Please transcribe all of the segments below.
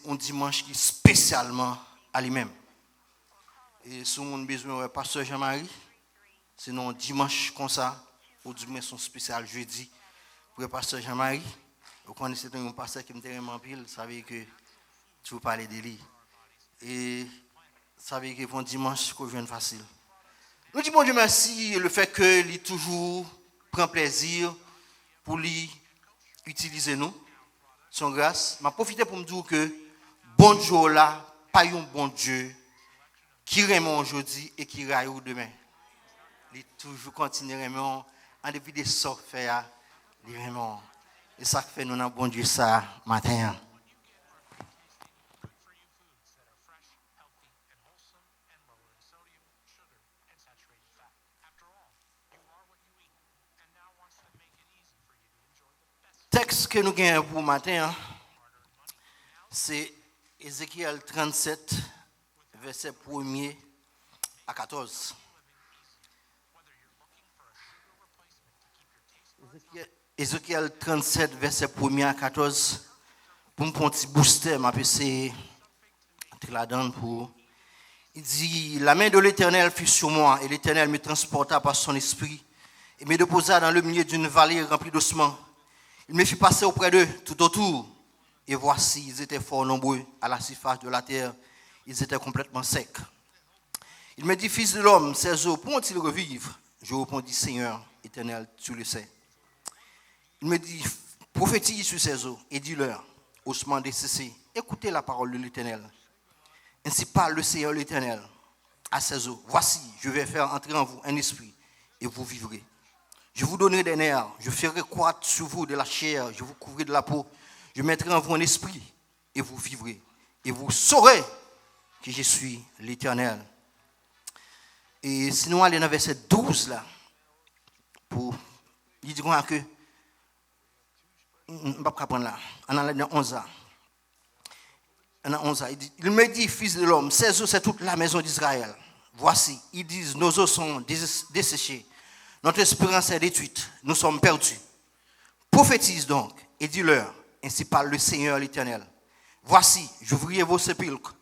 un dimanche qui est spécialement à lui-même. Et si on a besoin de pasteur Jean-Marie, sinon dimanche comme ça, ou du moins son spécial jeudi, pour le pasteur Jean-Marie, vous connaissez un pasteur qui me tient en pile, vous savez que tu veux parler de lui. Et vous savez que pour dimanche, c'est vient facile. Nous disons bon Dieu merci, le fait que lui toujours prend plaisir pour lui utiliser nous, son grâce. Je profite pour me dire que bon Dieu là, pas un bon Dieu qui remet aujourd'hui et qui raille demain. Il toujours continue à remettre en dépit des sorts fait, il remet. Et ça fait nous avons bon Dieu ça matin. Texte que nous avons pour matin, c'est Ézéchiel 37, verset 1er à 14. Ézéchiel 37, verset 1er à 14. Pour me prendre un petit booster, je vais essayer de la donne pour. Il dit, la main de l'Éternel fut sur moi, et l'Éternel me transporta par son esprit, et me déposa dans le milieu d'une vallée remplie d'ossements. Il me fit passer auprès d'eux tout autour, et voici, ils étaient fort nombreux à la surface de la terre, ils étaient complètement secs. Il me dit, fils de l'homme, ces eaux pourront-ils revivre? Je répondis, Seigneur éternel, tu le sais. Il me dit, prophétise sur ces eaux et dis-leur, ossements desséchés, écoutez la parole de l'Éternel. Ainsi parle le Seigneur l'Éternel à ces eaux. Voici, je vais faire entrer en vous un esprit et vous vivrez. Je vous donnerai des nerfs, je ferai croître sur vous de la chair, je vous couvrirai de la peau. Je mettrai en vous un esprit et vous vivrez. Et vous saurez que je suis l'Éternel. Et sinon, allez dans verset 12 là. Il dit que on ne va pas prendre là. On a dans 11 ans. Il me dit, fils de l'homme, ces eaux, c'est toute la maison d'Israël. Voici, ils disent, nos eaux sont desséchées. Notre espérance est détruite. Nous sommes perdus. Prophétise donc et dis-leur, ainsi parle le Seigneur l'Éternel. Voici, j'ouvrirai vos sépulcres.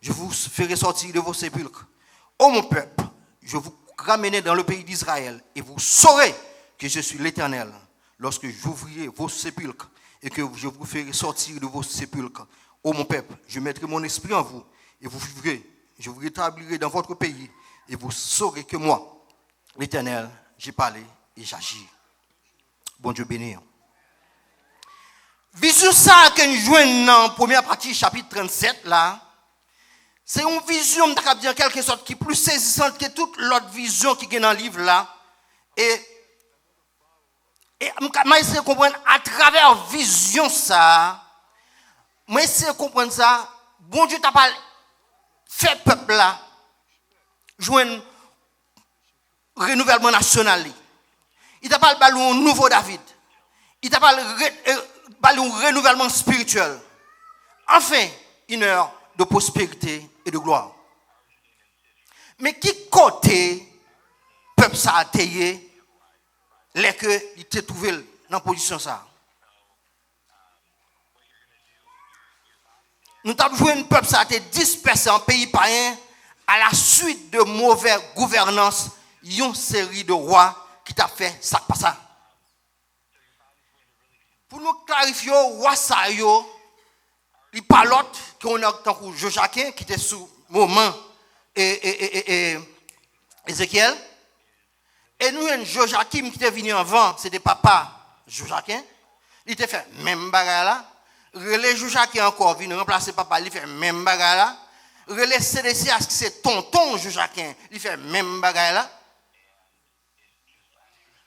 Je vous ferai sortir de vos sépulcres. Ô mon peuple, je vous ramènerai dans le pays d'Israël et vous saurez que je suis l'Éternel lorsque j'ouvrirai vos sépulcres et que je vous ferai sortir de vos sépulcres. Ô mon peuple, je mettrai mon esprit en vous et vous vivrez. Je vous rétablirai dans votre pays et vous saurez que moi, l'Éternel, j'ai parlé et j'agis. Bon Dieu béni. Vision ça que nous jouons dans la première partie, chapitre 37, là, c'est une vision, je vais dire en quelque sorte, qui est plus saisissante que toute l'autre vision qui est dans le livre là. Et je vais essayer de comprendre à travers la vision ça, je vais essayer de comprendre ça, bon Dieu t'a pas fait peuple là, jouer un renouvellement national. Il t'a pas parlé un nouveau David. Il t'a parlé un renouvellement spirituel. Enfin, une heure de prospérité et de gloire. Mais qui côté peuple ça a taillé les que il était trouvé dans position ça. Nous avons joué un peuple ça a été dispersé en pays païen à la suite de mauvaise gouvernance, une série de rois qui t'a fait ça pas ça. Pour nous clarifier roi ça yo, il pas l'autre qu'on a tant que Joachim qui était sous moment et Ézéchiel. Et nous, un Joachim qui était venu avant, c'était papa Joachim. Il était fait même bagarre là. Relais Joachim encore venu remplacer papa, il fait même bagarre là. Relais Sédécias qui c'est tonton Joachim, il fait même bagarre là.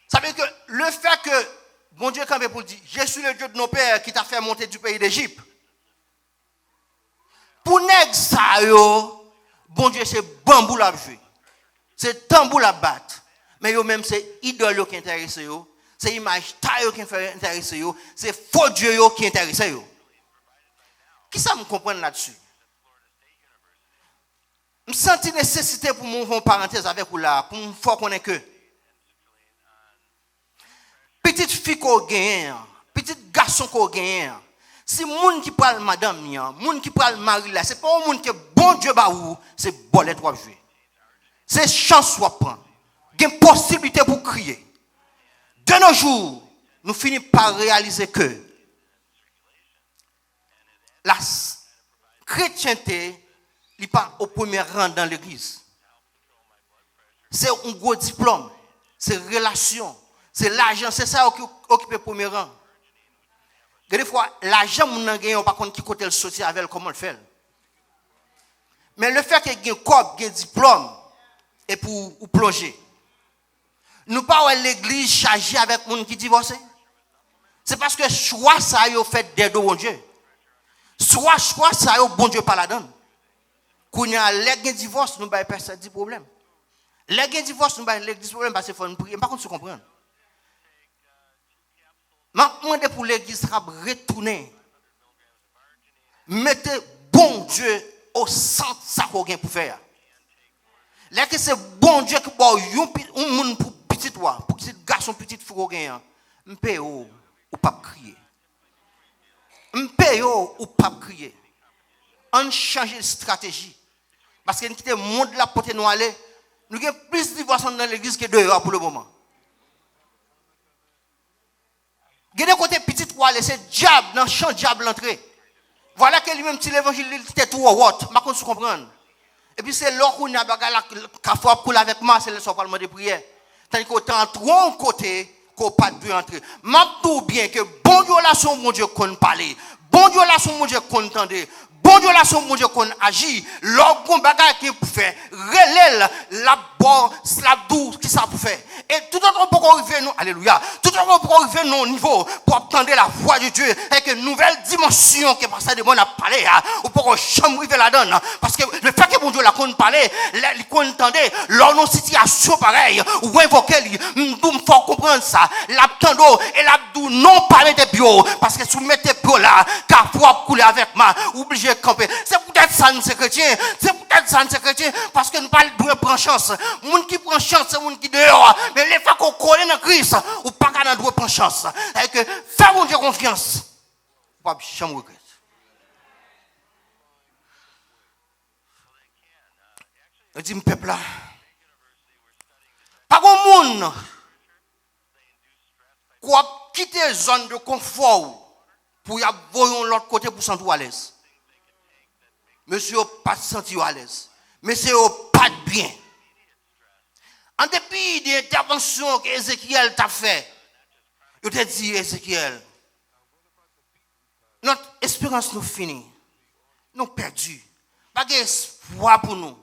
Ça veut dire que le fait que bon Dieu quand même pour dire, je suis le Dieu de nos pères qui t'a fait monter du pays d'Égypte. Pour nèg ça yo, bon Dieu c'est bambou la jouer. C'est tambour la battre. Mais yo même c'est idole qui intéresse yo, c'est image taille qui intéresse yo, c'est faux Dieu yo qui intéresse yo. Qui ça me comprend là-dessus? Je sens nécessité pour mon faire parenthèse avec vous là, pour me faire connaître que petite fille qu'on gagne, petit garçon qu'on gagne, Si moun qui parle madame ni, moun qui parle mari là, c'est pas un monde que bon Dieu ba ou, c'est bolette ou jouer. C'est chance ou prendre. Il y a une possibilité pour crier. De nos jours, nous finissons par réaliser que la chrétienté n'est pas au premier rang dans l'église. C'est un gros diplôme, c'est relation, c'est l'argent, c'est ça qui occupe le premier rang. Des fois, l'argent, on n'a pas contre qui côté le sortir avec comment le faire. Mais le fait qu'il y ait un corps, un diplôme, et pour plonger. Nous pas l'église chargée avec les gens qui divorcent. C'est parce que choix ça a fait d'aide au bon Dieu. Soit choix ça a bon Dieu par la donne. Quand il y a les divorce, nous n'avons pas de problème. Les divorce, nous n'avons pas de problème parce qu'il faut nous prier. Par contre, tu comprends. Je demande pour l'église de retourner. Mettez bon Dieu au centre de ça qu'on a pour faire. Là que c'est bon Dieu qui va un monde pour petit toi, pour petit garçon, petite fille qu'on a, m'paye ou pas crier. M'paye ou pas crier. On change de stratégie. Parce que nous quittons le monde là pour nous aller, nous avons plus de divorces dans l'église que dehors pour le moment. Il y a des côtés petits pour aller, c'est diable, dans le champ diable l'entrée. Voilà que lui-même, si l'évangile était tout au haut, je ne comprends. Et puis c'est là qu'on a parfois pour avec moi, c'est le parlement de prière. Tandis qu'on est trop côté, qu'on pas de entrer. Je bien que bon Dieu là, son bon Dieu qu'on parle. Bon Dieu là, son bon Dieu qu'on entende. Bon Dieu là, son bon Dieu qu'on agit. L'orgon bagage qui pour faire. Relève la bonne, la douce qui ça pour faire. Et tout autre pour arriver nous, alléluia. Tout autre pour arriver nous au niveau pour attendre la voix de Dieu avec une nouvelle dimension qui passe de bon à parler. Ou pour chambre arriver la donne. Parce que le fait que bon Dieu là qu'on parlait, qu'on entendait, leur non situation pareille, ou invoquer, nous faut comprendre ça. L'abtando et l'abdou non parler de bio. Parce que si vous mettez bio là, car pour couler avec moi, obligé de camper. C'est peut-être ça nous c'est chrétien. C'est peut-être ça nous c'est chrétien. Parce que nous parlons de prendre chance. Moun qui prend chance, c'est moun qui dehors. Mais les fois qu'on connaît dans Christ, ou pas qu'à nous prendre chance. C'est que faire mon Dieu confiance. Pas jamais regret. Je dis, peuple là, pas grand monde qui a quitté la zone de confort pour y aller de l'autre côté pour se sentir à l'aise. Monsieur n'a pas senti à l'aise. Monsieur n'a pas de bien. En dépit des interventions que Ézéchiel t'a fait, je te dis, Ézéchiel, notre espérance nous finit. Nous perdus. Pas d'espoir pour nous.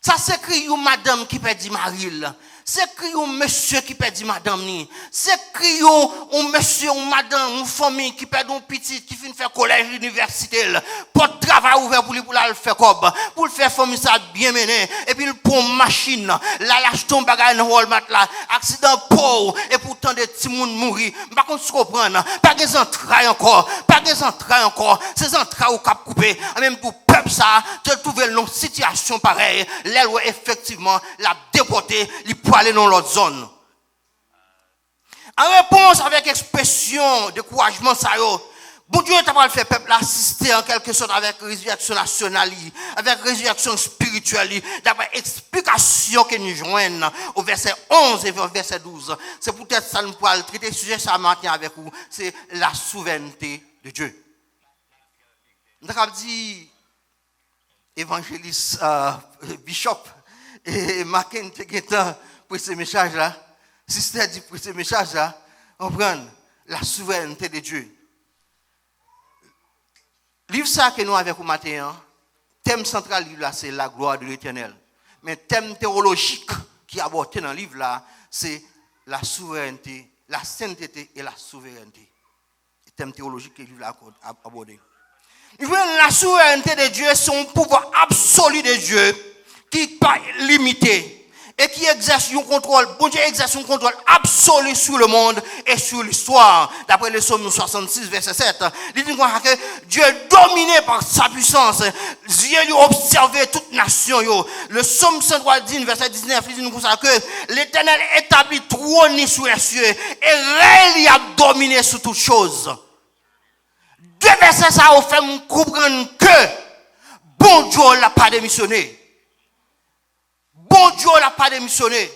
Ça c'est écrit une madame qui perdit Maril. C'est écrit un monsieur qui perdit madame ni. C'est écrit un monsieur, une madame, une famille qui perd un petit qui finit faire collège université. Pour le travail ouvert pour lui pour le faire comme pour le faire famille ça bien mené et puis il prend machine là lâche ton bagage dans Walmart là accident pauvre et pourtant des petits monde mourir. Par contre tu comprends pas des entrailles encore, pas des entrailles encore, ces entrailles au cap coupé même pour peuple ça te trouver une situation pareille, l'aile effectivement la déporter, il peut aller dans l'autre zone. En réponse avec expression de découragement ça yo, bon Dieu t'a pas fait peuple assister en quelque sorte avec résurrection nationale, avec résurrection spirituelle, d'après explication que nous joignons au verset 11 et au verset 12. C'est peut-être ça nous pourra traiter le sujet ça matin avec vous, c'est la souveraineté de Dieu. Nous avons dit évangéliste Bishop et Mackenzie pour ce message là, sister dit pour ce message là, on prend la souveraineté de Dieu. Livre ça que nous avons au matin, thème central livre là c'est la gloire de l'Éternel. Mais thème théologique qui est abordé dans le livre là, c'est la souveraineté, la sainteté et la souveraineté. Le thème théologique que le livre là a abordé. La souveraineté de Dieu, c'est un pouvoir absolu de Dieu qui n'est pas limité et qui exerce un contrôle. Bon Dieu exerce un contrôle absolu sur le monde et sur l'histoire. D'après le psaume 66, verset 7, il dit que Dieu est dominé par sa puissance. Dieu a observé toute nation. Le psaume 110, verset 19, il dit que l'Éternel établit trône sur les cieux et il a dominé sur toutes choses. Deux versets ça ont fait me comprendre que bon Dieu l'a pas démissionné. Bon Dieu l'a pas démissionné.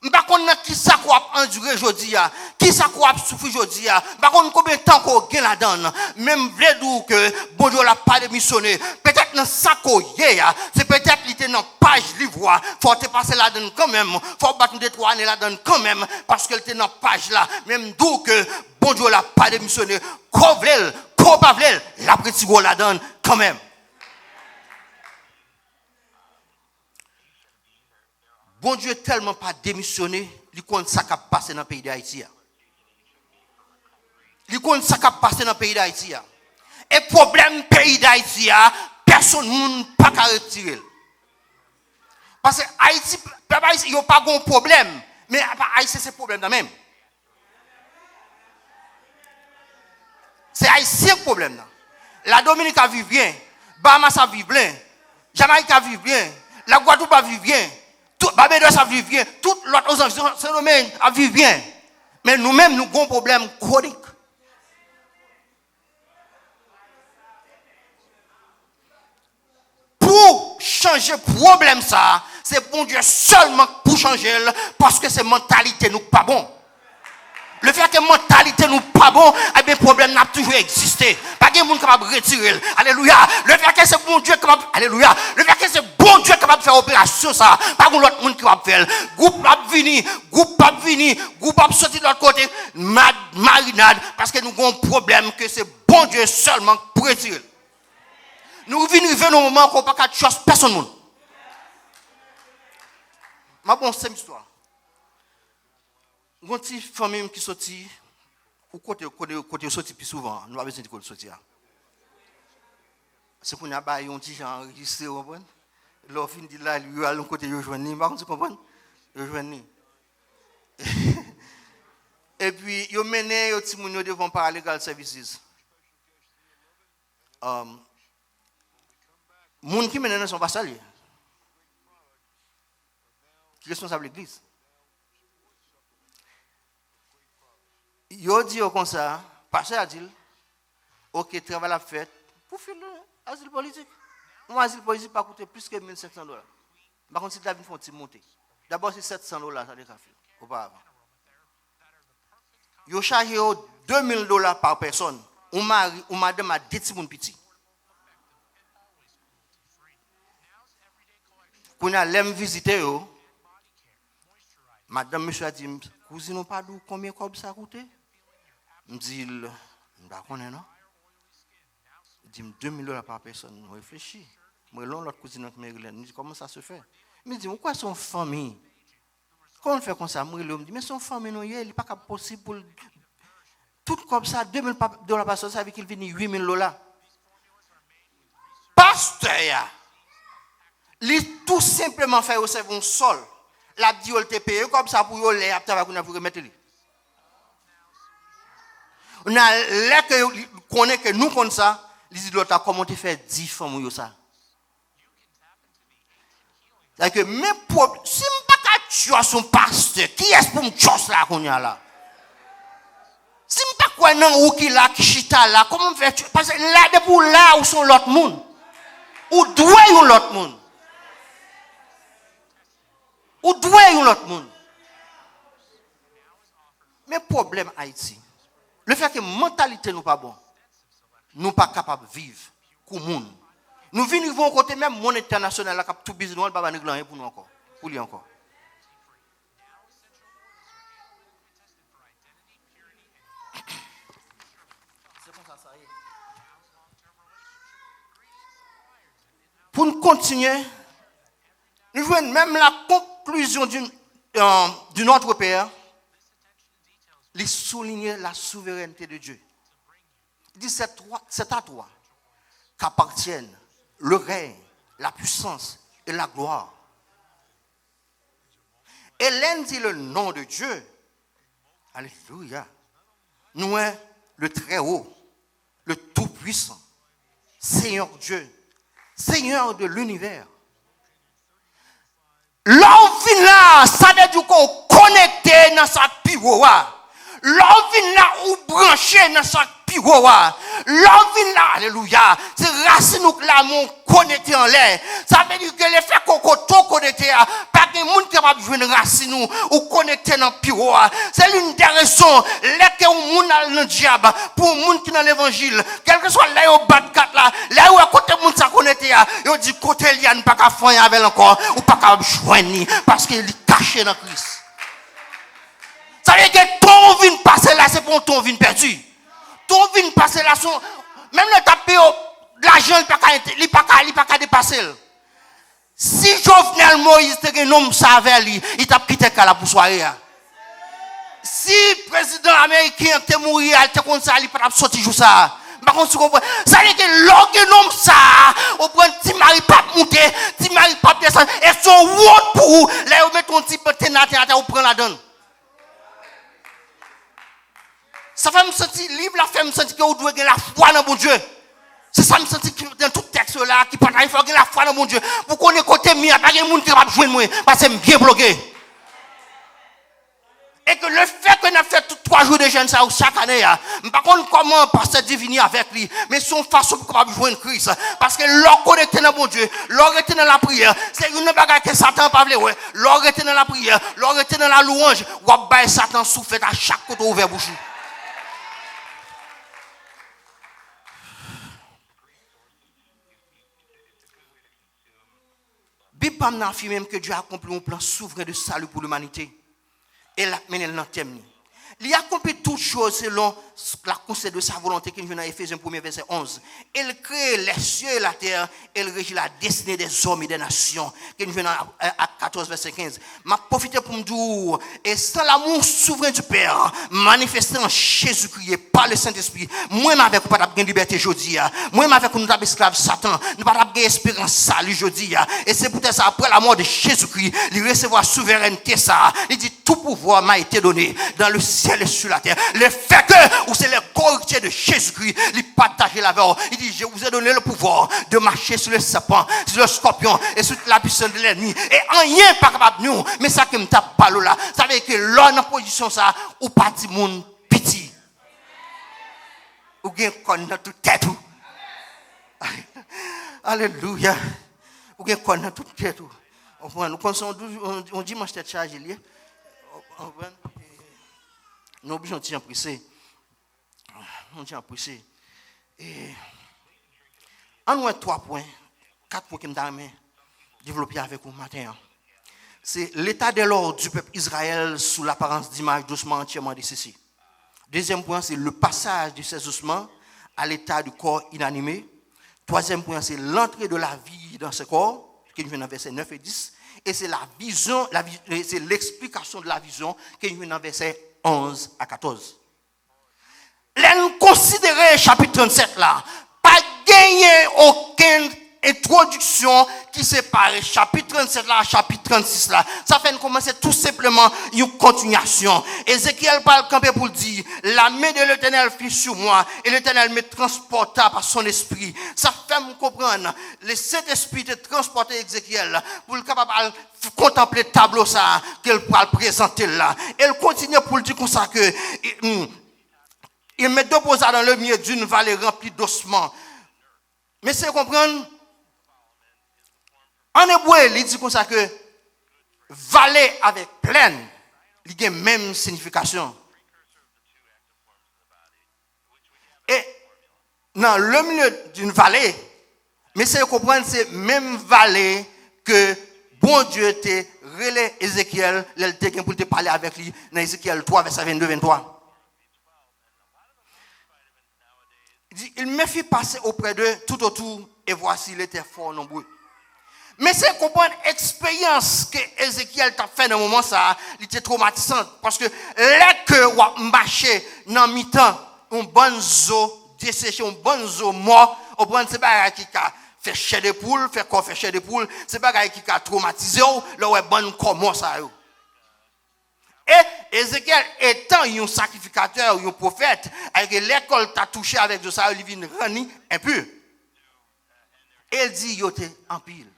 M'pa konn qui ça quoi enduré aujourd'hui a, qui ça quoi souffrir aujourd'hui a, m'pa konn combien de temps qu'on gagne là-dedans. Même vrai dire que bon Dieu l'a pas démissionné. Peut-être dans ça qu'on y a, c'est peut-être il était dans page livre, faut te passer là-dedans quand même, faut battre des 3 années là-dedans quand même parce qu'elle était dans page là. Même dire que bon Dieu l'a pas démissionné. Kovlel, Kobavlel, la petit gros là-dedans quand même. Bon Dieu tellement pas démissionné, il compte ça qui a passé dans le pays d'Haïti. Il compte ça qui a passé dans le pays d'Haïti. Et problème pays d'Haïti, personne ne peut pas retirer. Parce que Haïti, il n'y a pas de problème, mais Haïti c'est problème quand même. C'est Haïti le problème. La Dominique a vivre bien, Bahamas a vivre bien, Jamaïque a vivre bien, la Guadeloupe a vivre bien. Barbados a vivre bien, tout l'autre phénomène a vivre bien. Mais nous-mêmes, nous avons un problème chronique. Pour changer le problème, ça, c'est bon Dieu seulement pour changer, parce que cette mentalité nous pas bon. Le fait que la mentalité nous pas bon, eh bien, le problème n'a toujours existé. Pas de monde capable de retirer. Alléluia. Le fait que c'est bon Dieu capable. Alléluia. Le fait que c'est bon Dieu capable de faire opération ça. Pas de l'autre monde qui va faire. Groupe va venir, groupe va venir, groupe va sortir de l'autre côté. Marinade. Parce que nous avons un problème que c'est bon Dieu seulement pour retirer. Nous venons au moment qu'on ne peut pas choisir personne. Ma bonne, c'est une histoire. Une petite famille qui sortit, ou côté sorti plus souvent, nous avons besoin de sortir. C'est qu'on a baillé un petit genre enregistré, vous comprenez? L'offre dit là, lui, à l'autre côté, il rejoint, vous comprenez? Il rejoint. Et puis, il mène les petits gens devant Paralegal Services. Les gens qui mènent ne sont pas salués. Qui est responsable de l'église? Yo dit comme ça, pasteur a dit, ok, travail à fait pour faire l'asile politique. Mon asile politique pas coûter plus que $1,500. Par contre, si tu as une fonte monter, d'abord c'est $700, ça déjà fait auparavant. Yo chargé $2,000 par personne. Ou mari ou madame a 2 petits moun petit. Quand on a l'aime visiter yo, madame monsieur a dit, cousine pas d'où combien comme ça coûte? Je dis, je ne connais pas. Il dit, $2,000 par personne. Je réfléchis. Je dis, l'autre cousine de Maryland. Je dis, comment ça se fait? Il me dit, pourquoi son famille? Comment on fait comme ça? Je me dis, mais son famille, il n'est pas possible pour. Tout comme ça, $2,000 par personne, ça veut dire qu'il vient $8,000. Pasteur, il tout simplement fait au un sol. La dit, il te paye comme ça pour aller, après, pour remettre lui. On a l'air que connaît que nous comme ça, les dit l'autre comment tu fais 10 femmes ça. C'est que mes problèmes, si je pas tuer son pasteur, qui est-ce pour me tuer là qu'on y a là? Si je pas quoi non ou qui là qui chita là, comment me faire tuer? Parce que là depuis là où sont l'autre monde. Ou doit l'autre monde. Ou doit l'autre monde. Mais problème Haïti. Le fait que la mentalité n'est pas bonne, nous ne sommes pas capables de vivre comme monde. Nous vivons côté même monde international, qui a tout business, nous ne pouvons pas pour nous encore. Pour lui encore. Pour nous continuer, nous voyons même la conclusion d'une autre père. Il souligne la souveraineté de Dieu. Il dit, c'est à toi qu'appartiennent le règne, la puissance et la gloire. Et l'un dit le nom de Dieu. Alléluia. Nous est le Très-Haut, le Tout-Puissant, Seigneur Dieu, Seigneur de l'univers. L'homme vient là, ça veut dire qu'on connecté dans sa piroua. L'homme vient là ou branché dans sa piro. L'homme vient là, alléluia. C'est racine nous là, mon connecté en l'air. Ça veut dire que les faits qu'on connecté, pas de monde qui va jouer une racine ou connecter dans le piro. C'est l'une des raisons, lesquelles on monde dans le diable, pour le monde qui dans l'évangile, quel que soit là au bas de 4 là où à côté monde ça connecté, il dit côté il y a pas qu'à faire avec encore, ou pas qu'à joindre, parce qu'il est caché dans Christ. Ça veut dire que ton vin passer là, c'est pour ton vin perdu. Ton vin passer là, même le tapé l'argent, il ne peut pas dépasser. Si Jovenel Moïse était un homme avec lui, il t'a quitté là pour soirée. Si le président américain était mort, il était comme ça, il ne peut pas sortir jour ça. Par contre, ça veut dire que l'homme ça, on prend un petit mari pas monter, petit mari pas descendre, et son route pour vous, là, on met ton petit peu de terre, on prend la donne. Ça fait me sentir libre, la fait me sentir que vous devez avoir la foi dans mon Dieu. C'est ça me sentir que dans tout texte là, qui parle, il faut avoir la foi dans mon Dieu. Pour qu'on ait côté mien, il n'y a pas de monde qui va jouer moi, parce que c'est bien bloqué. Et que le fait que nous avons fait 3 jours de jeûne ça chaque année, par contre, comment passer diviner avec lui, mais son façon pour pouvoir jouer Christ. Parce que l'or connecté dans mon Dieu, l'or était dans la prière, c'est une bagarre que Satan pas voulu, ouais. L'or était dans la prière, l'or était dans la louange, ou à Satan souffle à chaque côté ouvert bouche. Bible n'a affirmé même que Dieu a accompli un plan souverain de salut pour l'humanité. Et l'a mené dans le thème. Il a accompli toutes choses selon la conseil de sa volonté qui nous vient dans Éphésiens 1er verset 11. Il crée les cieux et la terre, il régit la destinée des hommes et des nations qui nous vient dans Actes 14 verset 15. M'a profité pour me dire, et sans l'amour souverain du Père, manifesté en Jésus-Christ et par le Saint-Esprit, moi avec vous pas de liberté aujourd'hui, moi avec vous nous avons esclave Satan, nous pas de espérance salut aujourd'hui, et c'est peut-être ça après la mort de Jésus-Christ, il recevoir souveraineté ça, il dit tout pouvoir m'a été donné dans le ciel et sur la terre. Le fait que, ou c'est le corruption de Jésus-Christ, il partage la vie. Il dit, je vous ai donné le pouvoir de marcher sur le serpent, sur le scorpion et sur la puissance de l'ennemi. Et rien pas capable de nous. Mais ça qui me tape pas là, ça veut dire que l'homme en position ça, ou parti moun piti. Ou bien qu'on a toute tête. Alléluia. Ou bien qu'on a toute tête. Nous pensons, on dimanche tête chargée. Nous obligons de pressé. On tient pressé. Et on a 3 points, 4 points que je développer avec vous matin. C'est l'état de l'ordre du peuple Israël sous l'apparence d'image doucement entièrement décessée. Deuxième point, c'est le passage du ces ossements à l'état du corps inanimé. Troisième point, c'est l'entrée de la vie dans ce corps, qui nous vient dans versets 9 et 10. Et c'est la vision, c'est l'explication de la vision qui nous vient dans versets 11 à 14. Nous considérons chapitre 37 là, pas gagner aucune introduction qui sépare chapitre 37 là, chapitre 36 là. Ça fait commencer tout simplement une continuation. Ézéchiel parle campé pour dire, la main de l'Éternel fut sur moi et l'Éternel me transporta par son esprit. Ça fait me comprendre, le Saint-Esprit te transporté Ézéchiel pour le capable de contempler le tableau ça qu'elle pourra présenter là. Elle continue pour le dire comme ça que il me déposa dans le milieu d'une vallée remplie d'ossements. Mais c'est comprendre, en hébreu, il dit comme ça que vallée avec plaine, il a la même signification. Et dans le milieu d'une vallée, mais c'est comprendre, c'est même vallée que bon Dieu te relais Ézéchiel, il pour te parler avec lui dans Ézéchiel 3, verset 22-23. Il me fit passer auprès d'eux tout autour et voici il était fort nombreux. Mais c'est comprendre l'expérience que Ézéchiel t'a fait dans le moment ça, il était traumatisant parce que là que on marchait dans mi-temps, un bon zoo desséché, un bon zoo mort, on prend c'est pas qui a fait chair de poule, fait quoi fait chair de poule, c'est pas qui a traumatisé là ouais bon comment ça yo. Et Ézéchiel étant un sacrificateur, un prophète, avec l'école t'a touché avec de ça, il vient rendre impur. Et il dit, il était en pile.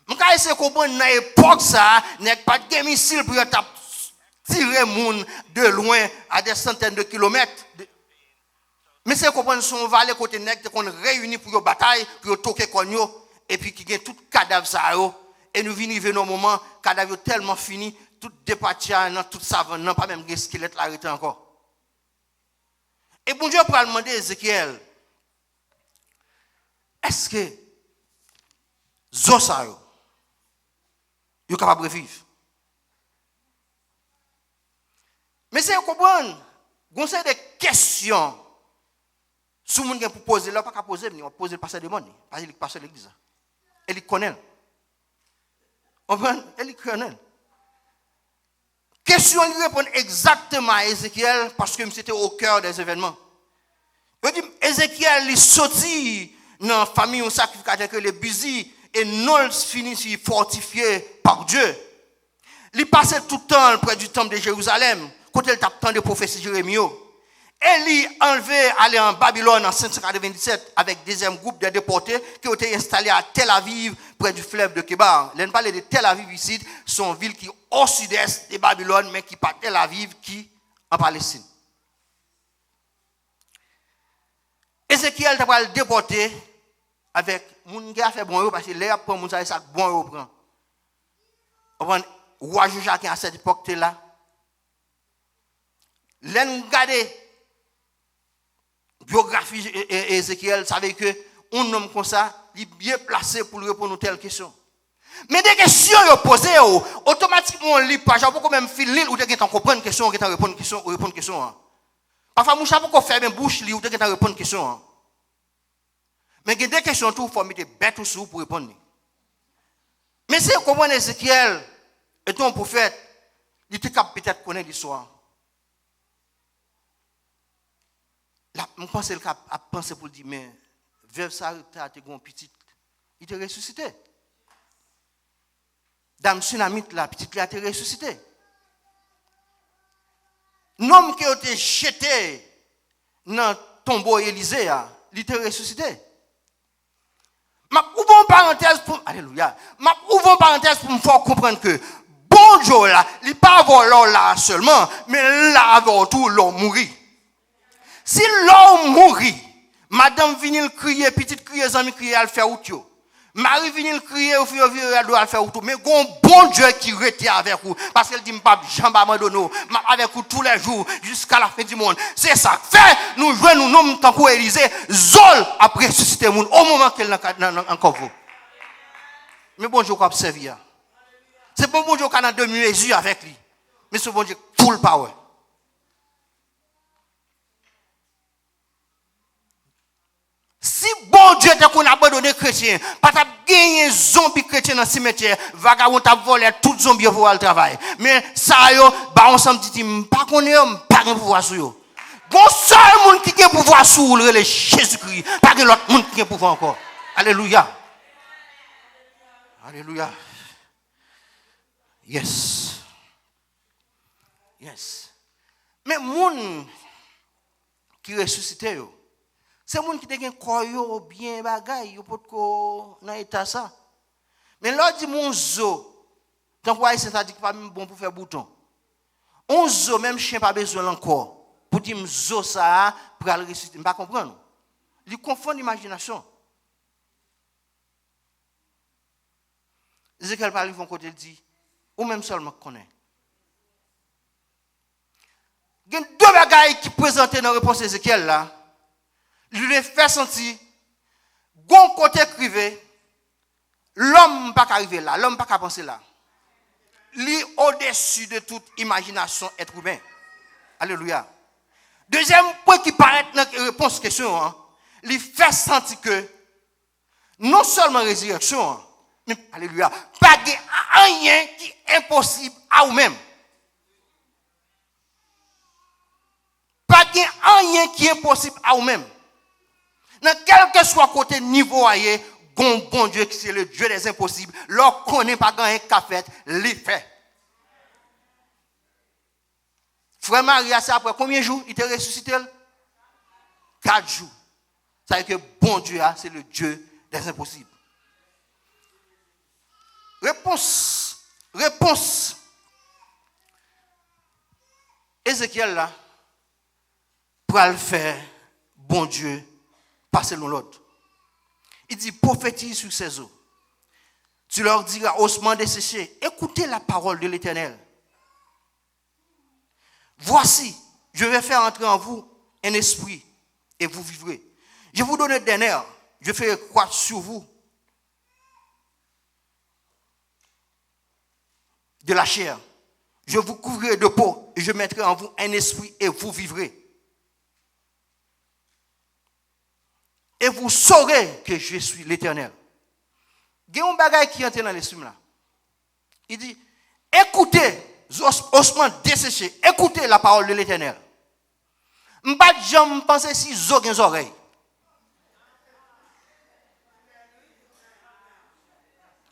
Donc, quand il comprendre dans l'époque, ça, n'est pas de missile pour tirer les gens de loin à des centaines de kilomètres. Mais c'est comprendre son valet côté nègre qu'on réunit pour une bataille, pour toquer con yo, et puis qui gagne tout cadavre ça yo, et nous venons au moment cadavre tellement fini, tout départia dans toute savane, non pas même des squelettes l'arrêter encore. Et bon Dieu pour demander à Ézéchiel, est-ce que Zosa yo capable de vivre? Mais c'est comprendre, on a des questions. Si vous avez poser là, pas poser, on pose le pasteur de monde, parce qu'il est pasteur de l'église. Elle connaît. On prend, elle connaît. Question, il répond exactement à Ézéchiel, parce que c'était au cœur des événements. Il dit, Ézéchiel, il sortit dans la famille, un sacrificateur que les busy, et non fini fortifié par Dieu. Il passait tout le temps près du temple de Jérusalem, quand il t'attend de prophétie Jérémie. Élie enlevé aller en Babylone en 597 avec deuxième groupe de déportés qui ont été installés à Tel Aviv près du fleuve de Kébar. L'on parle de Tel Aviv ici, c'est une ville qui est au sud-est de Babylone mais qui pas Tel Aviv qui en Palestine. Ézéchiel t'a le déporté avec mon gars fait bon parce que l'air prend mon ça bon prend. On prend roi Joachim à cette époque là. L'on regarde biographie Ézéchiel, savait que un homme comme ça, il est bien placé pour répondre à telle question. Mais des questions posées, automatiquement on lit pas. J'avoue même fil ou de comprendre question, ou de répondre question. Parfois moi j'avoue qu'on fait même bouche li ou de répondre question. Mais il y a des questions tout faut mettre bête ou sous pour répondre. Mais c'est comment Ézéchiel est un prophète, il était capable peut-être connaître l'histoire. Là, je pense qu'il a pensé pour dire, mais veuve Sarita a été petite, il était ressuscité. Dame Tsunamite, la petite, il a été ressuscité. L'homme qui a été jeté dans le tombeau Élysée, il était ressuscité. Je ouvre une parenthèse pour, alléluia, je ouvre une parenthèse pour me faire comprendre que bon Dieu là, il n'est pas avoir là seulement, mais là avant tout l'homme mourit. Si l'homme mourit, madame vient crier, petite crier, zami crier, elle fait outio. Marie vient crier, au fur et à mesure, elle doit faire outio. Mais un bon Dieu qui retient avec vous, parce qu'elle dit, m'pas jamais abandonner, avec vous tous les jours, jusqu'à la fin du monde. C'est ça. Fait, nous jouons, nous nommons tant qu'au Élysée, Zol après ressusciter le monde, au moment qu'elle n'a encore vous. Mais bon Dieu, qu'on observe. C'est bon Dieu qu'on a demi-mesure avec lui. Mais c'est bon Dieu, full power. Si bon Dieu t'a qu'on abandonné chrétien, pas t'a gagné zombie chrétien dans le cimetière, vagabond t'a volé tout zombie pour aller travailler. Mais ça yo, bah on s'en dit pas connaît pas de pouvoir sur yo. Bon seul monde qui a pouvoir sur le Jésus-Christ, pas que l'autre monde qui a pouvoir encore. Alléluia. Alléluia. Yes. Yes. Mais monde qui ressuscité yo, c'est les gens qui ont un corps bien bagay, ils peuvent dans l'état ça. Mais là, dit mon zo, tant que c'est pas bon pour faire bouton. On zo, même chien pas besoin encore. Pour dire zo ça, pour aller ressusciter. Je ne pas comprendre. Il confond l'imagination. Ézéchiel parle de côté, il dit, ou même seulement connaît. Il y a deux bagailles qui présentent dans la réponse d'Ézéchiel là. Je lui fait sentir, bon côté privé, l'homme pas arriver là, l'homme pas penser là. Lui au-dessus de toute imagination être humain. Alléluia. Deuxième point qui paraît dans la réponse à la question, lui fait sentir que non seulement résurrection, mais alléluia, pas de rien qui est impossible à vous-même. Pas de rien qui est impossible à vous-même. Dans quel que soit côté niveau ailleurs, bon Dieu qui c'est le Dieu des impossibles, leur connaît pas gagner qu'à fait, les fait. Frère Maria, c'est après combien de jours il était ressuscité? 4 jours. Ça veut dire que bon Dieu, c'est le Dieu des impossibles. Réponse. Ézéchiel là, pour le faire, bon Dieu, pas selon l'autre. Il dit, prophétise sur ces eaux. Tu leur diras, ossements desséchés, écoutez la parole de l'Éternel. Voici, je vais faire entrer en vous un esprit et vous vivrez. Je vous donnerai des nerfs, je ferai croître sur vous de la chair. Je vous couvrirai de peau et je mettrai en vous un esprit et vous vivrez. Et vous saurez que je suis l'Éternel. Il y a un bagage qui entre dans l'esprit là. Il dit, écoutez, ossements desséchés, écoutez la parole de l'Éternel. Je ne peux jamais penser si zo gen oreilles.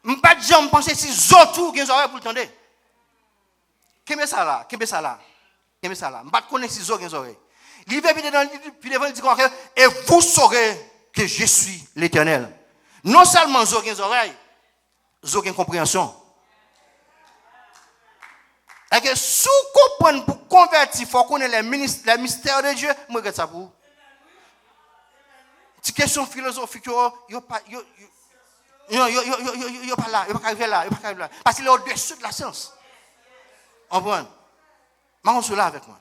Je ne peux jamais penser si zo tout gen oreilles pour l'entendre. Qu'est-ce ça là? Qu'est-ce ça là? Qu'est-ce ça là? Je ne peux pas connaître si zo gen oreilles. Il veut puis devant il dit et vous saurez que je suis l'Éternel. Non seulement zo gen oreilles, zo gen compréhension. Et que si vous comprenez pour convertir, il faut connaître les mystères de Dieu. Moi, je regarde ça pour vous. C'est une question philosophique. Il pas là, il pas arriver là, il pas arriver là. Parce qu'il est au-dessus de la science. On comprend? Mais on se là avec moi.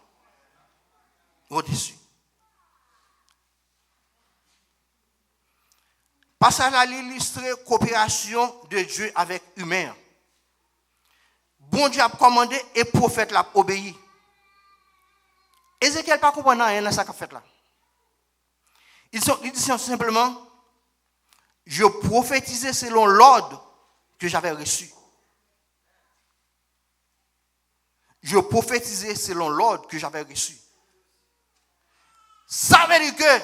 Au-dessus. Passage à l'illustrer coopération de Dieu avec humain. Bon Dieu a commandé et prophète l'a obéi. Ézéchiel pas comprendre rien dans ça qu'a fait là. Ils disent simplement, je prophétisais selon l'ordre que j'avais reçu. Je prophétisais selon l'ordre que j'avais reçu. Ça veut dire que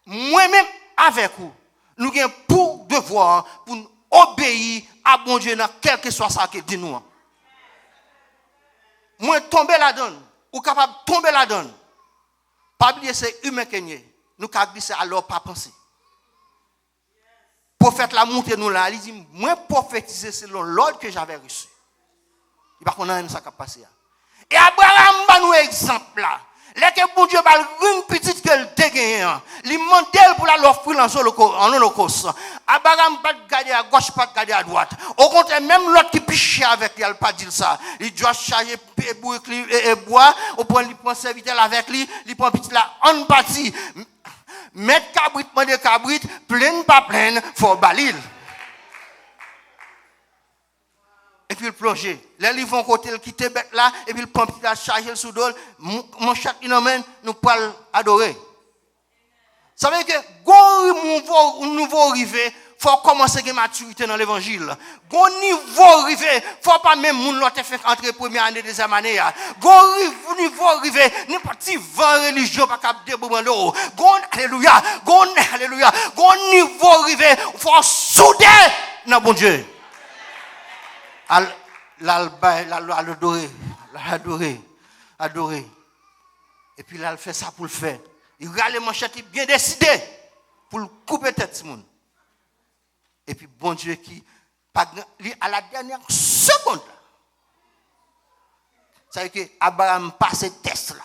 moi-même avec vous, nous avons pour devoir pour obéir à bon Dieu dans quel que soit ça qu'il dit nous. Moi tomber là-dedans, ou capable de tomber là-dedans. Pas oublier c'est humain qu'il nous avons dit alors pas penser. Prophète l'a monté nous là, il dit moi prophétiser selon l'ordre que j'avais reçu. Il va connaître ça qui a passé. Et Abraham va nous exemple là. Là que bon Dieu va une petite qu'elle te gagné, il monte pour l'offrir en holocauste. Abraham pas garder à gauche, pas garder à droite. Au contraire, même l'autre qui pichait avec lui, il pas dire ça. Il doit charger bois, au point il prend serviteur avec lui, il prend petit là en partie. Mettre cabrit, demander cabrit, pleine pas pleine, faut balil. Et puis il plonge. Là, ils vont côté, il quitte bête là, et puis il prend petit la charge sous dol. Mon chaque inamène, nous pouvons adorer. Ça veut dire que, un nouveau arrivé, il faut commencer à maturité dans l'évangile. Gon niveau arrivé, il ne faut pas même moun l'autre fait entrer première année, deuxième année. Gon niveau arrivé, n'importe qui vent religion pas cap débouler l'eau. Gon alléluia, gon niveau arrivé, il faut souder dans bon Dieu. Adorer. Et puis là, il fait ça pour le faire. Il regarde les manchettes, bien décidé pour le couper tête. Et puis, bon Dieu, qui, à la dernière seconde, ça veut dire que Abraham passe ce test là.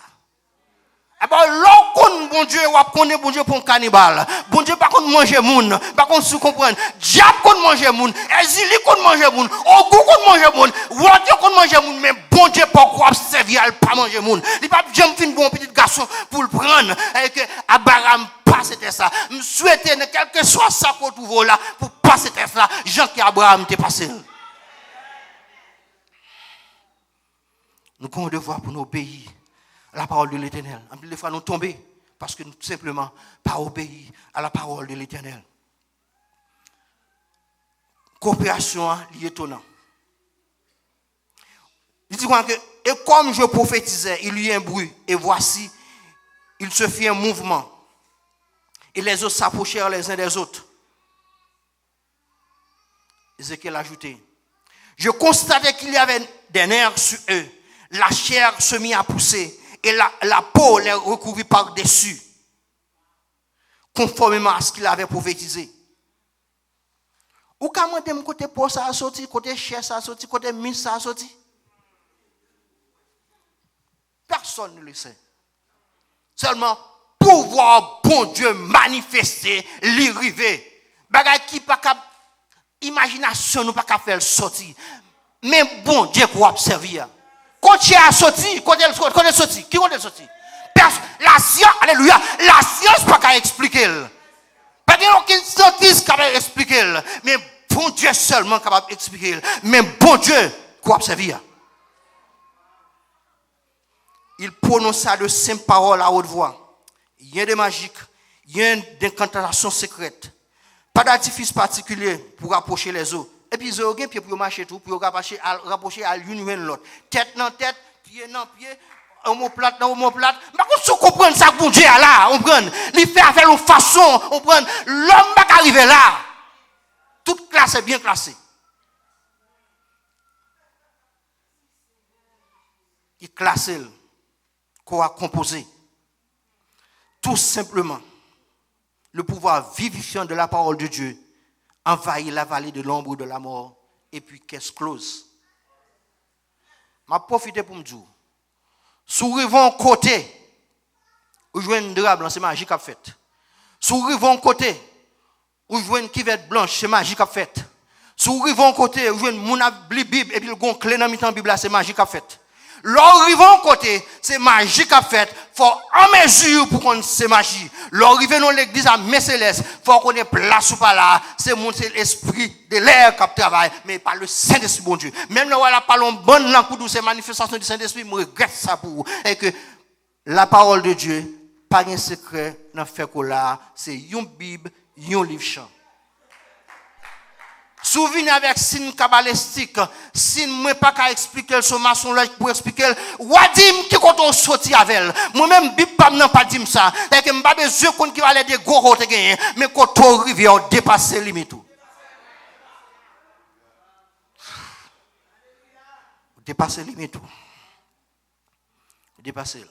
L'on bon Dieu, ou connaît bon Dieu pour un cannibale. Bon Dieu, pas contre manger moun, pas contre sous comprendre. Diable contre manger moun, Ezili contre manger moun, Ogou contre manger moun, Wadiyo contre manger moun, mais bon Dieu, pourquoi servir pas manger moun? Il pas jamais fin bon petit garçon pour le prendre. Et que Abraham passe ça. Je souhaite que quel que soit ça qu'on trouve là, pour passer test là, Jean qui Abraham t'est passé. Nous avons devoir pour nous obéir à la parole de l'Éternel. En plus, des fois, nous tombons parce que nous tout simplement pas obéir à la parole de l'Éternel. Coopération étonnante. Il dit que, et comme je prophétisais, il y a un bruit, et voici, il se fit un mouvement. Et les autres s'approchèrent les uns des autres. Ézéchiel a ajouté, je constatais qu'il y avait des nerfs sur eux. La chair se mit à pousser. Et la peau les recouvrit par-dessus, conformément à ce qu'il avait prophétisé. Ou comment dem côté peau ça a sorti, côté chair ça a sorti, côté muscle ça a sorti? Personne ne le sait. Seulement, pour pouvoir bon Dieu manifesté, l'arrivée. Bagay qui pas cap imagination nous pas cap faire sortir. Mais bon Dieu pour observer. Quand tu as sorti, quand elle sorti, qui est sorti? La science, alléluia, la science pas qu'à expliquer. Pas qu'il y a aucune scientiste qui peut expliquer. Mais bon Dieu seulement capable d'expliquer. Mais bon Dieu, quoi observer? Il prononça de simples paroles à haute voix. Il y a des magiques, il y a des incantations secrètes. Pas d'artifice particulier pour rapprocher les eaux. Et puis, ils ont un pied pour marcher tout, pour rapprocher à l'une ou l'autre. Tête dans tête, pied dans pied, omoplate dans omoplate. Mais vous comprenez ça, bon Dieu, là, on prend. Il fait avec une façon, on prend. L'homme va arriver là. Toute classe est bien classée. Il classe, qu'on a composé. Tout simplement, le pouvoir vivifiant de la parole de Dieu envahit la vallée de l'ombre de la mort et puis qu'est-ce close. Je profite pour me dire, si vous arrivez côté, vous jouez une drap c'est magique à fait. Si vous arrivez côté, vous jouez une kivette blanche, c'est magique à fait. Si vous arrivez côté, vous jouez une mouna Bible et puis le gon clé dans mi-temps Bible, c'est magique à fait. L'arrivant côté, c'est magique à fait. Faut en mesure pour qu'on c'est magie. L'arrivée dans l'église à Messélès, faut qu'on ait place ou pas là. C'est monter l'esprit de l'air qui travaille, mais pas le Saint-Esprit, bon Dieu. Même là où elle a parlé en bonne langue pour ces manifestations du Saint-Esprit, je regrette ça pour vous. Et que la parole de Dieu, pas un secret, dans fait que là, c'est une Bible, un livre chant. Souvenez avec signe cabalistique, si moi pas qu'à expliquer le maçon là pour expliquer, wadim qui quand on sorti avec elle. Moi-même Bible pas dit ça. Et que m'pas besoin qu'on qui va aller des gros routes gagner, mais quand on arrive on dépasser limite. Dépasser limite. Dépasser.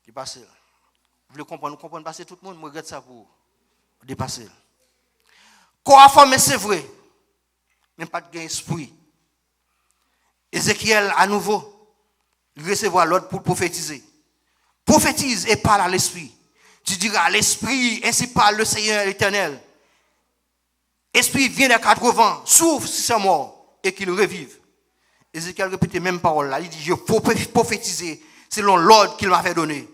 Dépasser. Vous voulez comprendre passer tout le monde, moi regarde ça pour dépasser. Quoi former c'est vrai, mais pas de esprit. Ézéchiel à nouveau recevoir l'ordre pour prophétiser. Prophétise et parle à l'esprit. Tu diras à l'esprit, ainsi parle le Seigneur éternel. Esprit vient des 80, souffle si c'est mort et qu'il revive. Ézéchiel répète les mêmes paroles là. Il dit, je prophétiser selon l'ordre qu'il m'avait donné.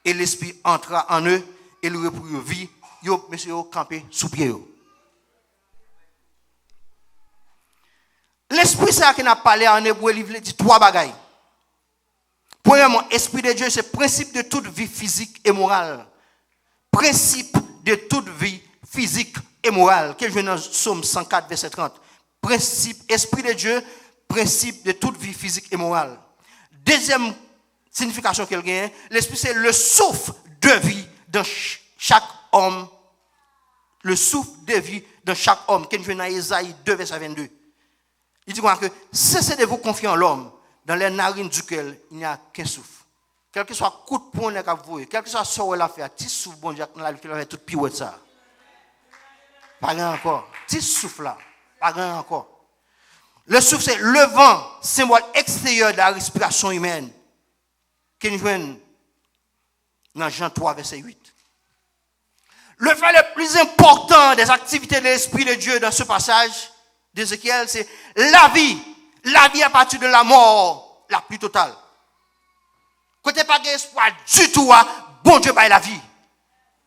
Et l'esprit entra en eux et le reprit vie. Yo, monsieur, campé sous pied. L'esprit, ça qui n'a parlé en hébreu, il dit trois bagailles. Premièrement, esprit de Dieu, c'est principe de toute vie physique et morale. Principe de toute vie physique et morale. Quel je dans Psaume 104, verset 30. Principe, esprit de Dieu, principe de toute vie physique et morale. Deuxième signification qu'elle gagne, l'esprit, c'est le souffle de vie dans chaque homme. Le souffle de vie dans chaque homme. Quel je dans Isaïe 2, verset 22. Il dit que cessez de vous confier en l'homme, dans les narines duquel il n'y a qu'un souffle. Quel que soit coup de poing que vous voyez, quel que soit ce qu'il a fait, petit souffle, bon Dieu, il a fait tout pire ça. Pas grand encore. Petit souffle là, pas grand encore. Le souffle, c'est le vent, symbole extérieur de la respiration humaine, qui nous joue dans Jean 3, verset 8. Le fait le plus important des activités de l'Esprit de Dieu dans ce passage, d'Ézéchiel, c'est la vie à partir de la mort la plus totale. Quand tu n'as pas d'espoir du tout, bon Dieu paye la vie.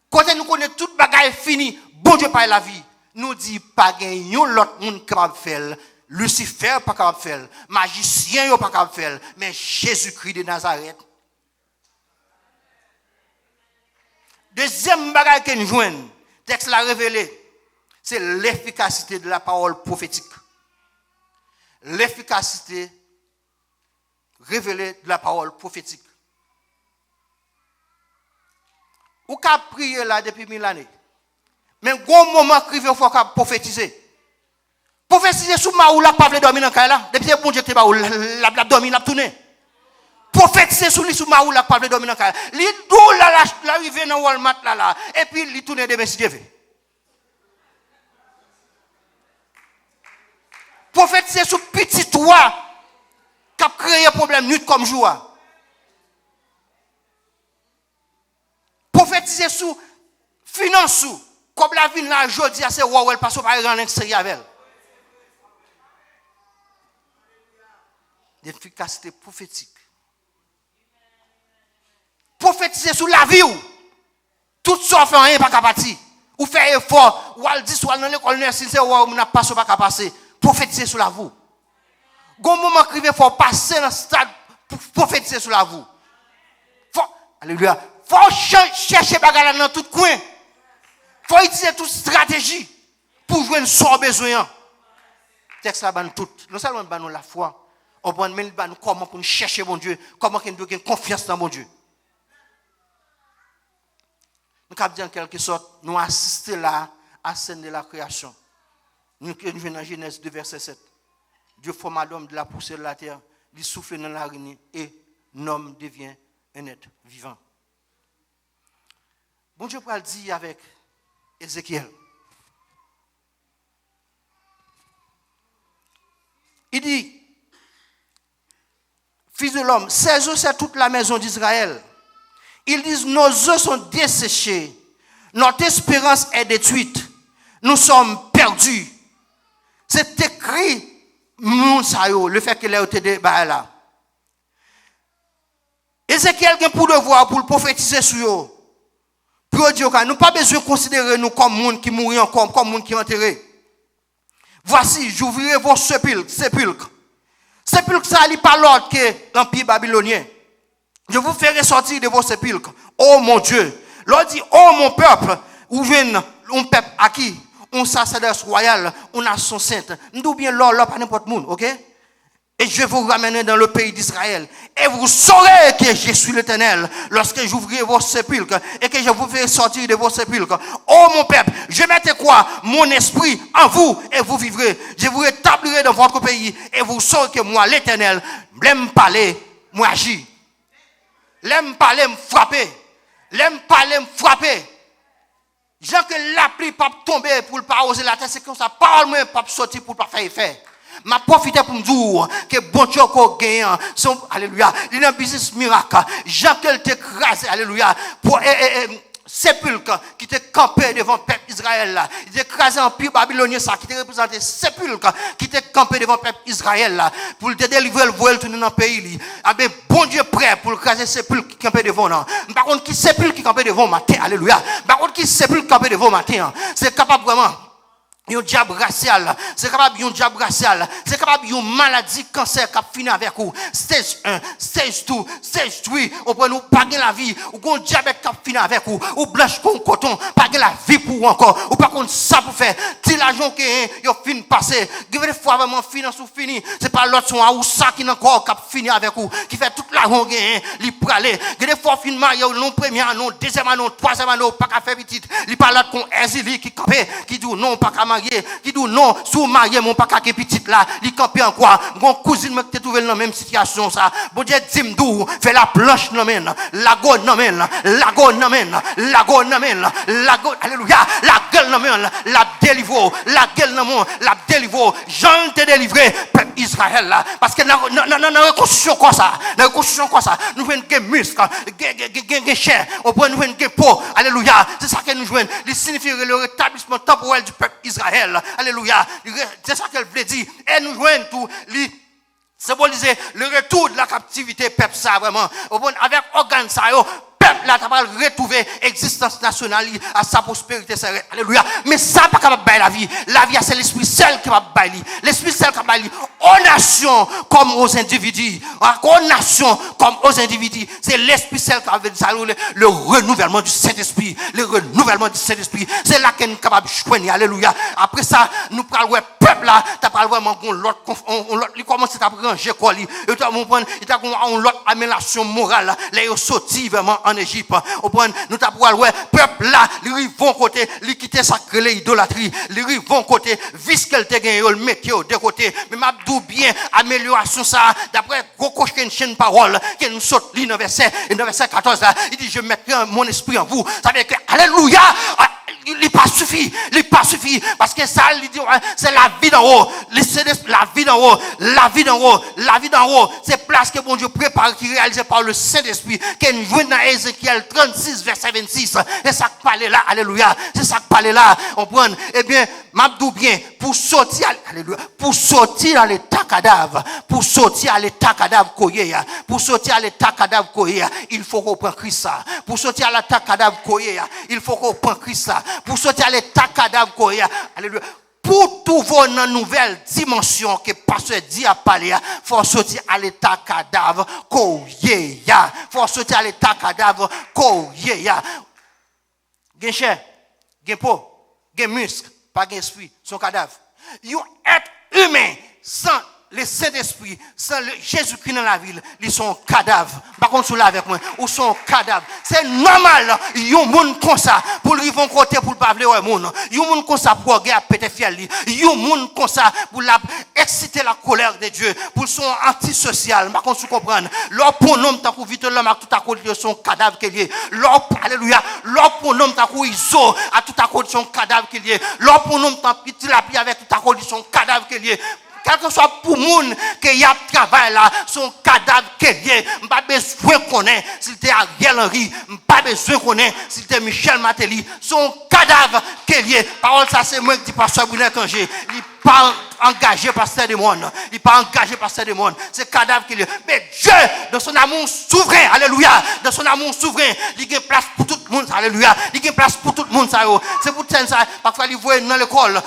Quand nous connaissons toute bagaille finie, bon Dieu paye la vie. Nous dit pas gagner l'autre monde capable de faire. Lucifer pas capable de faire. Magicien pas capable de faire. Mais Jésus-Christ de Nazareth. Deuxième bagaille que nous jouons, texte l'a révélé. C'est l'efficacité de la parole prophétique. L'efficacité révélée de la parole prophétique. Ou qu'a prié là depuis 1000 années. Mais gros moment qu'il faut prophétiser. Prophétiser sous ma ou la pas dormir dans là. Depuis bon Dieu pas ou la dormir la tourner. Prophétiser sous ma ou la pas dormir dans là. Li dou la arriver dans Walmart là et puis li tourner demain si Dieu veut. Prophétiser sur petit toit qui a créé un problème nuit comme jour. Prophétiser prophétiser sur finance, comme la vie là, aujourd'hui, c'est où elle passe par un extérieur avec elle. L'efficacité prophétique. Prophétiser sur la vie. Tout ça fait rien, pas qu'à partir. Ou faire effort, ou elle dit, soit dans l'école nursing, c'est où on n'a pas qu'à passer. Prophétiser sur la vie. Gon moment qu'il faut passer dans le stade pour prophétiser sur la vie. Alléluia. Faut chercher bagarre dans tout coin. Faut utiliser toute stratégie pour jouer une sort besoin. Texte là ban tout. Non seulement ban la foi, on prend même ban comment pour chercher bon Dieu, comment qu'on doit avoir confiance dans bon Dieu. Nous avons dit en quelque sorte, nous assistons là à la scène de la création. Nous venons dans Genèse 2 verset 7. Dieu forma l'homme de la poussière de la terre, il souffle dans l'araignée et l'homme devient un être vivant. Bon Dieu peut le dire avec Ézéchiel. Il dit, fils de l'homme, ces œufs c'est toute la maison d'Israël. Ils disent, nos œufs sont desséchés, notre espérance est détruite, nous sommes perdus. C'est écrit, le fait qu'il ait été là. Ézéchiel a pour devoir pour prophétiser sur eux. Pour dire que nous pas besoin de considérer nous comme monde qui mourit encore, comme monde qui est enterré. Voici, j'ouvrirai vos sépulcres. Sépulcres, ça n'est pas l'autre que l'empire babylonien. Je vous ferai sortir de vos sépulcres. Oh mon Dieu. L'on dit, oh mon peuple, où vient un peuple à qui? Un sacerdoce royal, une nation sainte. Nous bien l'or pas n'importe monde, ok? Et je vous ramener dans le pays d'Israël. Et vous saurez que je suis l'Éternel lorsque j'ouvrirai vos sépulcres et que je vous ferai sortir de vos sépulcres. Oh mon peuple, je mettrai quoi? Mon esprit en vous et vous vivrez. Je vous rétablirai dans votre pays et vous saurez que moi, l'Éternel, l'aime parler, moi agis. L'aime parler, me frapper. L'aime parler, me frapper. Jean que la pluie pas tomber pour ne pas oser la terre, c'est comme ça. Parole moi pas sortir pour ne pas faire effet. M'a profité pour me dire que bon Dieu qu'on gagne son alléluia il a un business miracle Jean qu'elle t'écrase alléluia pour sépulcre qui était campé devant le peuple Israël là il était écrasé en pire babylonien ça qui était représenté sépulcre qui était campé devant le peuple Israël là pour le délivrer le voile tourner dans le pays là ben bon Dieu prêt pour écraser sépulcre qui campé devant là par contre qui sépulcre qui campé devant matin alléluia par contre qui sépulcre qui campé devant matin c'est capable vraiment un diable racial, c'est capable un diable racial, c'est capable une maladie cancer qui a fini avec vous. Stage 1, stage 2, stage 3, on peut nous pas la vie, ou un diabète qui a fini avec vous, ou blanche comme coton, pas la vie pour vous encore, ou pas contre ça pour faire. Si l'argent qui est fin passé, des fois vraiment finance ou fini, c'est pas l'autre son ou ça qui n'a encore qui a fini avec vous, qui fait toute l'argent qui est li pralé. Des fois fin marié non premier non deuxième non troisième non pas qu'à faire petite, li pas l'autre con Ezili qui campé, qui dit non pas qu'à qui dit non, sous marié, mon pas qu'à petite là, il campé en quoi? Mon cousine m'a trouvé dans la même situation ça. Bon Dieu dit m'dou, fait la planche n'amène, la gonne n'amène, la gonne n'amène, la gonne n'amène, la gonne, alléluia, la gueule n'amène, la délivre, la gueule n'amène, la délivre. Jean te délivré, peuple Israël là, parce que dans la reconstruction comme ça, dans la reconstruction comme ça, nous voulons des muscles, des chair, on peut nous voulons des peaux, alléluia. C'est ça que nous jouons. Il signifie le rétablissement temporel du peuple Israël. Alléluia. C'est ça qu'elle voulait dire. Et nous jouons tout. Symboliser le retour de la captivité, peuple, ça vraiment. Avec organe ça, peuple là, tu vas retrouver existence nationale à sa prospérité. Alléluia. Mais ça, pas capable de bailler la vie. La vie, c'est l'esprit seul qui va bailler. L'esprit seul qui va bailler. Aux nations comme aux individus. Aux nations comme aux individus. C'est l'esprit seul qui va bailler. Le renouvellement du Saint-Esprit. Le renouvellement du Saint-Esprit. C'est là qu'on est capable de choisir. Alléluia. Après ça, nous parlons peuple là, tu parles vraiment de l'autre. Il commence à ranger quoi. Il y a une autre amélioration morale. Là, il sorti vraiment en Égypte. Nous t'avons peuple là, ils vont côté, ils quittent sa idolâtrie, ils vont côté, vis qu'elle te gagne, ils mettent de côté. Mais m'a dit bien, amélioration ça, d'après Goko Chaîne parole, qui nous saute dans verset 14 là, il dit, je mettrai mon esprit en vous. Ça veut dire que, alléluia, il n'est pas suffi, parce que ça, c'est la vie d'en haut. Saint-Esprit, la vie d'en haut, la vie d'en haut, la vie d'en haut. C'est place que bon Dieu prépare, qui est réalisée par le Saint-Esprit, qui est joué dans Ézéchiel 36, verset 26. C'est ça que parlait là, alléluia. C'est ça que parlait là, on prend. Eh bien, m'abdou bien, pour sortir, alléluia, pour sortir à l'état cadavre, pour sortir à l'état cadavre koye, pour sortir à l'état cadavre koye, il faut qu'on prenne Christ ça. Pour sortir à l'état cadavre koye, il faut qu'on prenne Christ ça. Pour sortir à l'état cadavre koye, alléluia. Pour tout voir dans une nouvelle dimension que pasteur dit à parler, faut sortir à l'état cadavre koye, faut sortir à l'état cadavre koye. Gen chair, gen peau, gen muscle, pas gen esprit, son cadavre. Yon être humain sans le Saint-Esprit, sans Jésus-Christ dans la ville, ils sont cadavres. Par contre, là avec moi, ou sont cadavres. C'est normal, yon moun comme ça, pour le vivre côté, pour le pas vouloir moun. Yon moun comme ça, pour regarder péter fiel li. Yon moun comme ça, pour exciter la colère de Dieu, pour son antisocial. Par contre, vous comprenez. Leur pronom, tant qu'on vite l'homme, à tout à côté de son cadavre qu'il y est. Leur, alléluia, leur pronom, tant qu'on iso, à tout à côté de son cadavre qu'il y est. Leur pronom, tant qu'on la plie avec tout à côté de son cadavre qu'il y est. Quel que soit pour moun que y a travail là, son cadavre qu'il y est, pas besoin qu'on ait, s'il était Ariel Henry, pas besoin qu'on ait, s'il était Michel Matéli, son cadavre qu'il y est. Parole ça c'est moi qui dis pasteur Brunel Kangé, il pas engagé par ces démons, il pas engagé par ces démons, c'est cadavre qu'il y est. Mais Dieu, dans son amour souverain, alléluia, dans son amour souverain, il y a place pour tout le monde, alléluia, il y a place pour tout le monde, ça. C'est pour ça, parfois il voit dans l'école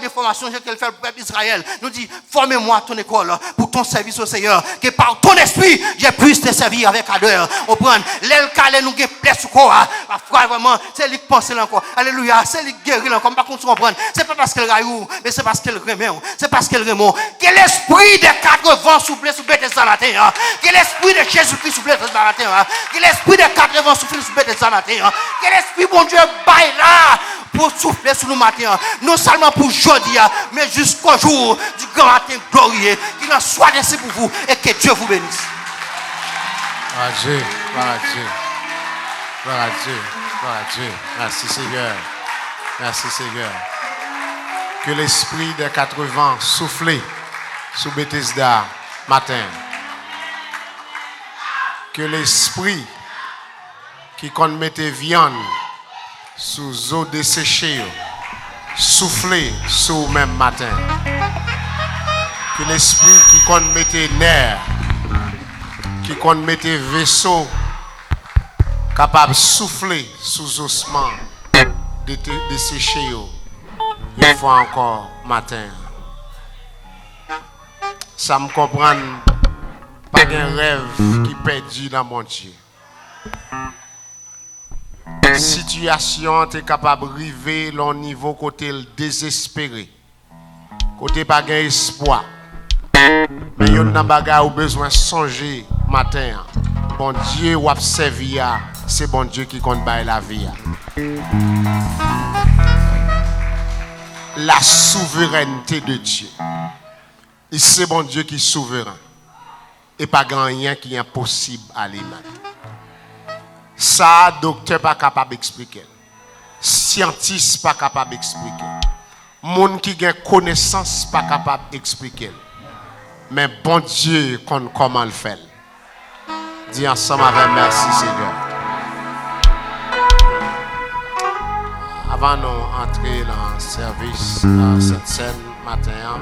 de formation qu'elle fait le peuple d'Israël, nous dit, formez-moi ton école pour ton service au Seigneur, que par ton esprit, je puisse te servir avec ardeur. On prend l'aile calé nous qui plaît sur quoi, parfois vraiment, c'est lui qui pense encore, alléluia, c'est lui qui guérit encore, par contre, tu comprends, c'est pas parce qu'elle raillou, mais c'est parce qu'elle remet, c'est parce qu'elle remet. Que l'esprit des 80 souffle sur Bethesda matin, que l'esprit de Jésus-Christ souffle sur Bethesda matin, que l'esprit des 80 souffle sur Bethesda matin, que l'esprit, bon Dieu, baille là pour souffler sur nous matin, non seulement pour aujourd'hui, mais jusqu'au jour du grand matin glorieux, qu'il en soit ainsi pour vous et que Dieu vous bénisse. Gloire à Dieu, gloire à Dieu, gloire à Dieu, gloire à Dieu. Merci Seigneur, merci Seigneur. Que l'esprit des 80 souffle sur Bethesda matin. Que l'esprit qui compte mettre viande sous eau desséchée souffle sur même matin. Que l'esprit qui compte mettre nerfs, qui compte mettre vaisseau capable de souffler sous ossements desséchés une fois encore matin. Ça me comprend pas un rêve qui perdu dans mon Dieu. Situation est capable de arriver au niveau côté désespéré, côté pas gain espoir. Mais il y a un bagage où besoin de songer matin. Bon Dieu ou servir, c'est bon Dieu qui compte bailler la vie. La souveraineté de Dieu. Et c'est bon Dieu qui est souverain. Et pas grand rien qui est impossible à lui-même. Ça, docteur pas capable d'expliquer. Scientiste pas capable d'expliquer. Monde qui a connaissance pas capable d'expliquer. Mais bon Dieu connaît comment le faire. Dis ensemble avec merci Seigneur. Avant d'entrer dans le service, dans cette scène matin,